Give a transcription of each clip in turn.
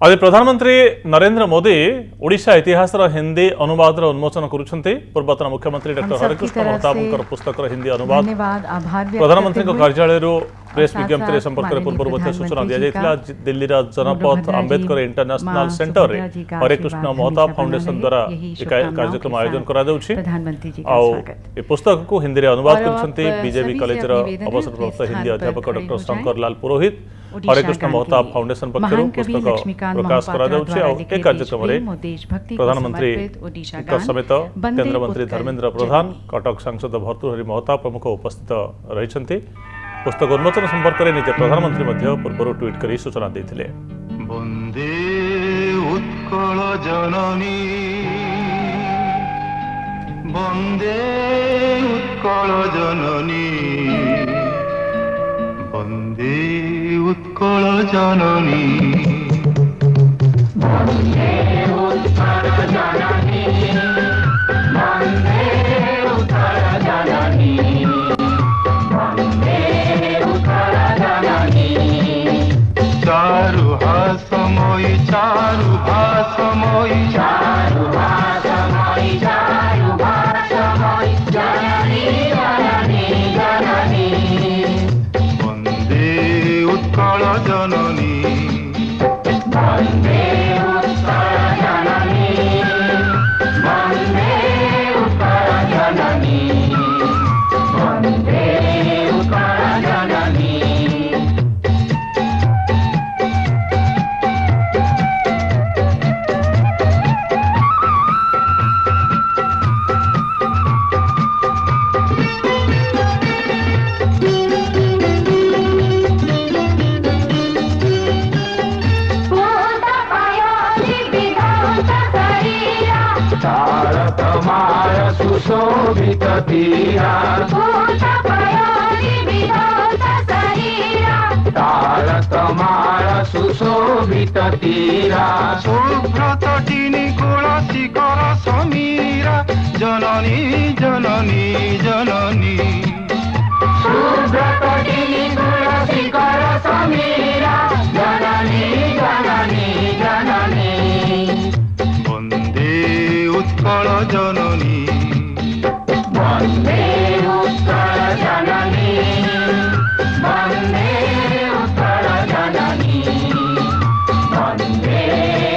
आज प्रधानमंत्री नरेंद्र मोदी ओडिशा इतिहास हिंदी अनुवाद उन्मोचन करुछंती। पूर्वतन मुख्यमंत्री डॉ हरिकृष्ण महताबंकर पुस्तक हिंदी अनुवाद प्रधानमंत्री कार्यालय प्रेस विज्ञप्ति संपर्क में पूर्व सूचना दी जाइथिला। दिल्ली जनपथ अंबेडकर इंटरनेशनल सेंटर रे हरिकृष्ण महताब फाउंडेशन द्वारा कार्यक्रम आयोजन करा जाउछि। ए पुस्तक को हिंदी रे अनुवाद करुछंती बीजेपी कॉलेज रो अवसरप्राप्त हिंदी अध्यापक डॉ शंकर लाल पुरोहित। हरिकृष्ण महताब फाउंडेशन पक्षर पुस्तक प्रकाश करा जाउछि। ए कार्यक्रम में प्रधानमंत्री समेत केंद्र मंत्री धर्मेंद्र प्रधान, कटक सांसद भर्तृहरि महताब प्रमुख उपस्थित रहिछंती। पुस्तक उन्मोचन संपर्क में निज प्रधानमंत्री पूर्व ट्वीट कर सूचना देते। वंदे उत्कल जननी वंदे उत्कल जननी वंदे उत्कल जननी वंदे उत्कल जननी वंदे उत्कल जननी चारु भाषमयी चारु भाषमयी चारु भाषमयी चारु भाषमयी जननी जननी जननी वंदे उत्कल जननी वंदे उत्कल जननी वंदे उत्कल जननी वंदे उत्कल जननी। सुशोभित तीरा तारतमाल सुशोभित तीरा शुभ्रत टिनिकुल शिखर समीरा जननी जननी जननी शुभ्रत टिनिकुल शिखर समीरा जननी जननी जननी वंदे उत्कल जननी वंदे उत्कल जननी वंदे उत्कल जननी वंदे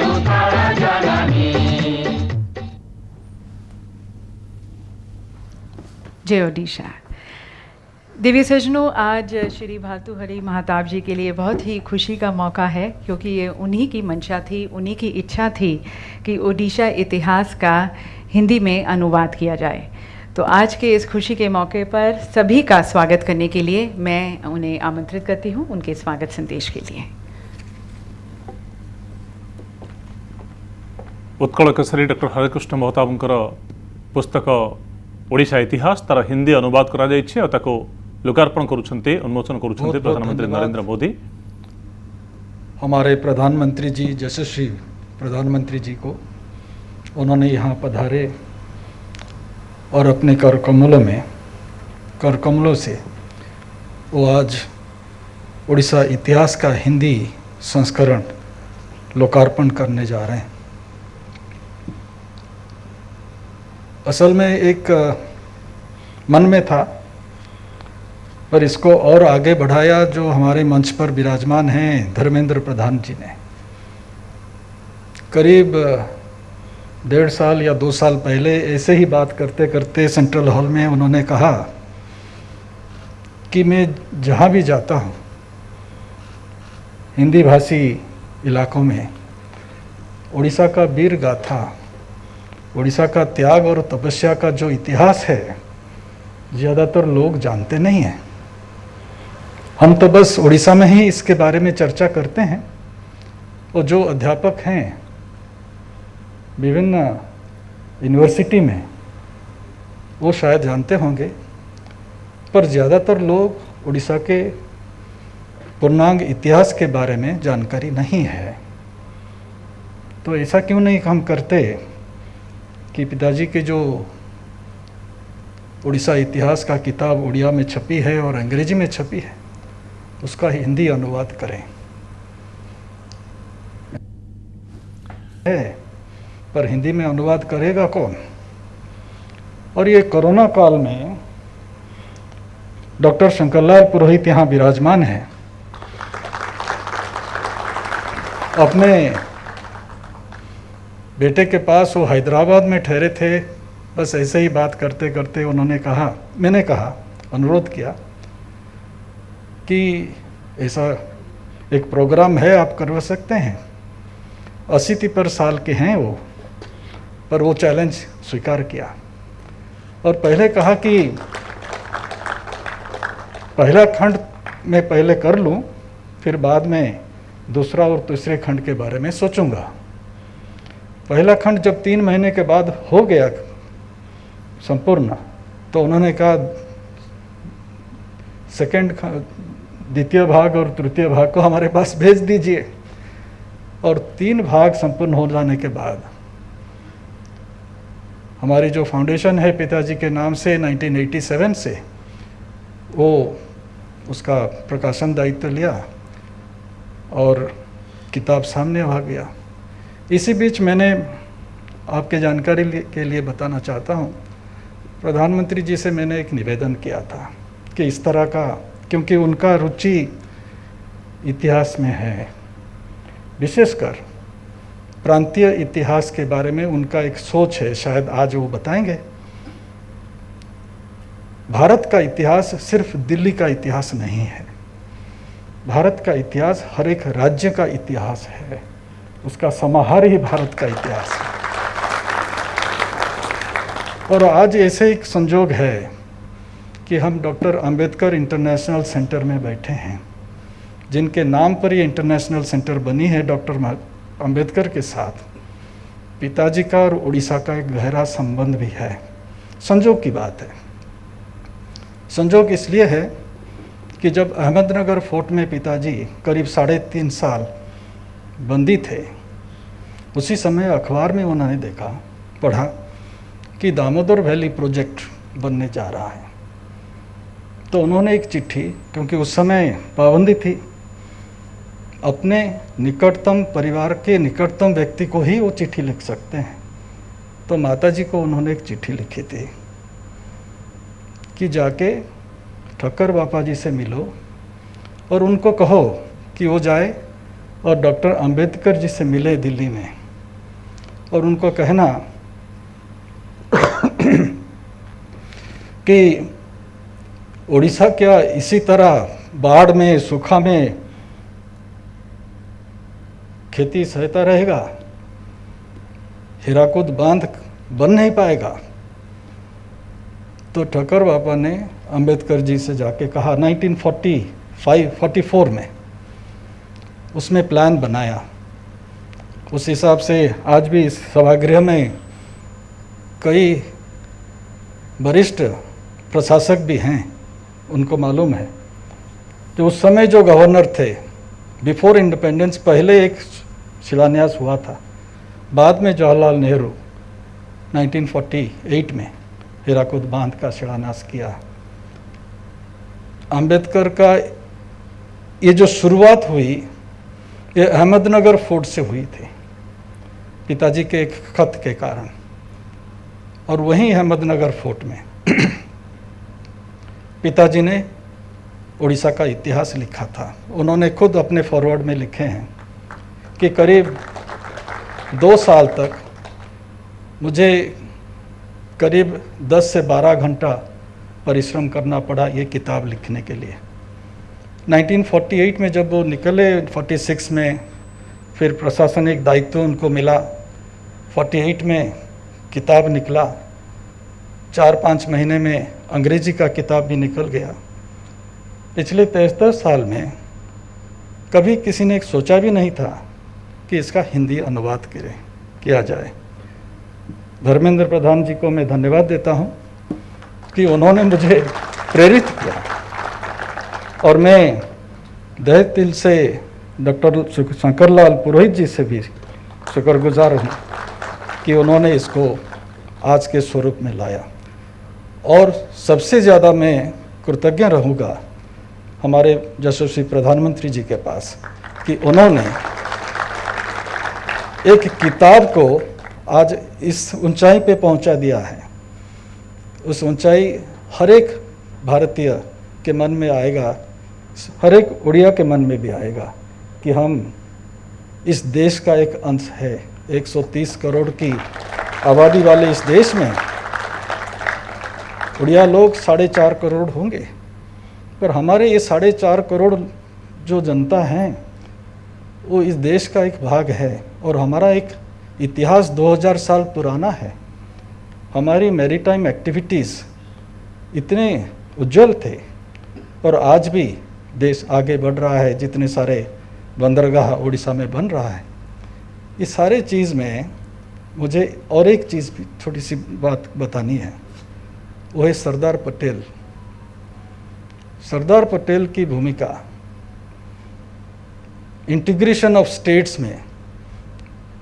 उत्कल जननी। जय ओडिशा। दिव्य सज्जनों, आज श्री भर्तृहरि महताब जी के लिए बहुत ही खुशी का मौका है, क्योंकि ये उन्हीं की मंशा थी, उन्हीं की इच्छा थी कि ओडिशा इतिहास का हिंदी में अनुवाद किया जाए। तो आज के इस खुशी के मौके पर सभी का स्वागत करने के लिए मैं उन्हें आमंत्रित करती हूँ उनके स्वागत संदेश के लिए। उत्कल केसरी डॉ हरिकृष्ण महताबंकर पुस्तक ओडिशा इतिहास तार हिंदी अनुवाद करा जाइछि और ताको लोकार्पण करुछंती, उन्मोचन करुछंती प्रधानमंत्री नरेंद्र मोदी। हमारे प्रधानमंत्री जी, यशस्वी प्रधानमंत्री जी को उन्होंने यहाँ पधारे और अपने करकमलों से वो आज ओडिशा इतिहास का हिंदी संस्करण लोकार्पण करने जा रहे हैं। असल में एक मन में था, पर इसको और आगे बढ़ाया जो हमारे मंच पर विराजमान हैं धर्मेंद्र प्रधान जी ने। करीब 1.5 साल या 2 साल पहले ऐसे ही बात करते करते सेंट्रल हॉल में उन्होंने कहा कि मैं जहाँ भी जाता हूँ हिंदी भाषी इलाकों में ओडिशा का वीर गाथा, ओडिशा का त्याग और तपस्या का जो इतिहास है ज़्यादातर लोग जानते नहीं हैं। हम तो बस ओडिशा में ही इसके बारे में चर्चा करते हैं, और जो अध्यापक हैं विभिन्न यूनिवर्सिटी में वो शायद जानते होंगे, पर ज़्यादातर लोग उड़ीसा के पूर्णांग इतिहास के बारे में जानकारी नहीं है। तो ऐसा क्यों नहीं हम करते कि पिताजी के जो उड़ीसा इतिहास का किताब उड़िया में छपी है और अंग्रेजी में छपी है उसका हिंदी अनुवाद करें। है, पर हिंदी में अनुवाद करेगा कौन? और ये कोरोना काल में डॉक्टर शंकरलाल पुरोहित यहाँ विराजमान हैं। अपने बेटे के पास वो हैदराबाद में ठहरे थे। बस ऐसे ही बात करते करते उन्होंने कहा, मैंने कहा, अनुरोध किया कि ऐसा एक प्रोग्राम है, आप करवा सकते हैं। 80 साल के हैं वो, पर वो चैलेंज स्वीकार किया और पहले कहा कि पहला खंड मैं पहले कर लूं, फिर बाद में दूसरा और तीसरे खंड के बारे में सोचूंगा। पहला खंड जब 3 महीने के बाद हो गया संपूर्ण, तो उन्होंने कहा द्वितीय भाग और तृतीय भाग को हमारे पास भेज दीजिए। और 3 भाग संपूर्ण हो जाने के बाद हमारी जो फाउंडेशन है पिताजी के नाम से 1987 से, वो उसका प्रकाशन दायित्व लिया और किताब सामने आ गया। इसी बीच मैंने आपके जानकारी के लिए बताना चाहता हूँ, प्रधानमंत्री जी से मैंने एक निवेदन किया था कि इस तरह का, क्योंकि उनका रुचि इतिहास में है, विशेषकर प्रांतीय इतिहास के बारे में उनका एक सोच है, शायद आज वो बताएंगे। भारत का इतिहास सिर्फ दिल्ली का इतिहास नहीं है। भारत का इतिहास हर एक राज्य का इतिहास है, उसका समाहार ही भारत का इतिहास है। और आज ऐसे एक संजोग है कि हम डॉक्टर अंबेडकर इंटरनेशनल सेंटर में बैठे हैं, जिनके नाम पर ये इंटरनेशनल सेंटर बनी है। डॉक्टर अंबेडकर के साथ पिताजी का और उड़ीसा का एक गहरा संबंध भी है। संजोग की बात है। संजोग इसलिए है कि जब अहमदनगर फोर्ट में पिताजी करीब 3.5 साल बंदी थे, उसी समय अखबार में उन्होंने देखा, पढ़ा कि दामोदर वैली प्रोजेक्ट बनने जा रहा है। तो उन्होंने एक चिट्ठी, क्योंकि उस समय पाबंदी थी, अपने निकटतम परिवार के निकटतम व्यक्ति को ही वो चिट्ठी लिख सकते हैं, तो माताजी को उन्होंने एक चिट्ठी लिखी थी कि जाके ठक्कर बापा जी से मिलो और उनको कहो कि वो जाए और डॉक्टर अंबेडकर जी से मिले दिल्ली में, और उनको कहना कि उड़ीसा क्या इसी तरह बाढ़ में, सूखा में खेती सहता रहेगा? हीराकुद बांध बन नहीं पाएगा? तो ठक्कर बापा ने अंबेडकर जी से जाके कहा 1944 में, उसमें प्लान बनाया। उस हिसाब से आज भी इस सभागृह में कई वरिष्ठ प्रशासक भी हैं, उनको मालूम है। तो उस समय जो गवर्नर थे, बिफोर इंडिपेंडेंस पहले एक शिलान्यास हुआ था, बाद में जवाहरलाल नेहरू 1948 में हीराकुद बांध का शिलान्यास किया। अंबेडकर का ये जो शुरुआत हुई, ये अहमदनगर फोर्ट से हुई थी, पिताजी के एक खत के कारण। और वहीं अहमदनगर फोर्ट में पिताजी ने उड़ीसा का इतिहास लिखा था। उन्होंने खुद अपने फॉरवर्ड में लिखे हैं कि करीब 2 साल तक मुझे करीब 10 से 12 घंटा परिश्रम करना पड़ा ये किताब लिखने के लिए। 1948 में जब वो निकले, 46 में फिर प्रशासनिक दायित्व उनको मिला, 48 में किताब निकला, 4-5 महीने में अंग्रेजी का किताब भी निकल गया। पिछले 73 साल में कभी किसी ने सोचा भी नहीं था कि इसका हिंदी अनुवाद किया जाए। धर्मेंद्र प्रधान जी को मैं धन्यवाद देता हूं कि उन्होंने मुझे प्रेरित किया, और मैं तहे दिल से डॉक्टर शंकरलाल पुरोहित जी से भी शुक्रगुजार हूँ कि उन्होंने इसको आज के स्वरूप में लाया। और सबसे ज़्यादा मैं कृतज्ञ रहूँगा हमारे यशस्वी प्रधानमंत्री जी के पास कि उन्होंने एक किताब को आज इस ऊंचाई पे पहुंचा दिया है। उस ऊंचाई हर एक भारतीय के मन में आएगा, हर एक उड़िया के मन में भी आएगा कि हम इस देश का एक अंश है। 130 करोड़ की आबादी वाले इस देश में उड़िया लोग 4.5 करोड़ होंगे, पर हमारे ये 4.5 करोड़ जो जनता है वो इस देश का एक भाग है और हमारा एक इतिहास 2000 साल पुराना है। हमारी मैरीटाइम एक्टिविटीज़ इतने उज्जवल थे और आज भी देश आगे बढ़ रहा है। जितने सारे बंदरगाह उड़ीसा में बन रहा है, इस सारे चीज़ में मुझे और एक चीज़ भी छोटी सी बात बतानी है, वो है सरदार पटेल। सरदार पटेल की भूमिका इंटीग्रेशन ऑफ स्टेट्स में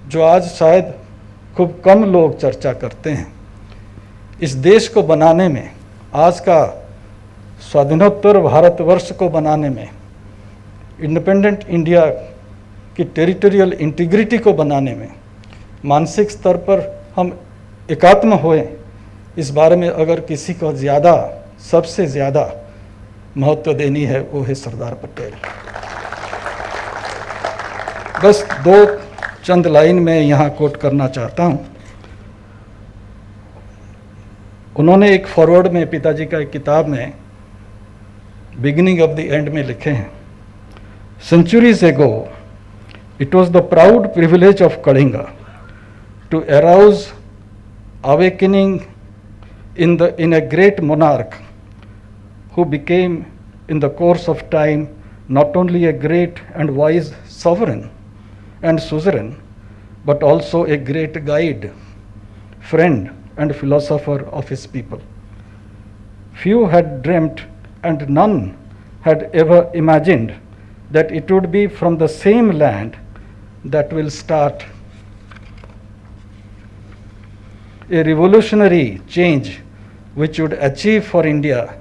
जो आज शायद खूब कम लोग चर्चा करते हैं, इस देश को बनाने में, आज का स्वाधीनोत्तर भारतवर्ष को बनाने में, इंडिपेंडेंट इंडिया की टेरिटोरियल इंटीग्रिटी को बनाने में मानसिक स्तर पर हम एकात्म हुए, इस बारे में अगर किसी को ज़्यादा, सबसे ज़्यादा महत्व देनी है वो है सरदार पटेल। बस 2 चंद लाइन में यहाँ कोट करना चाहता हूँ। उन्होंने एक फॉरवर्ड में, पिताजी का एक किताब में, बिगिनिंग ऑफ द एंड में लिखे हैं, Centuries ago, it was the proud privilege of Kalinga to arouse awakening in a great monarch who became in the course of time not only a great and wise sovereign and suzerain, but also a great guide, friend and philosopher of his people. Few had dreamt and none had ever imagined that it would be from the same land that will start a revolutionary change which would achieve for India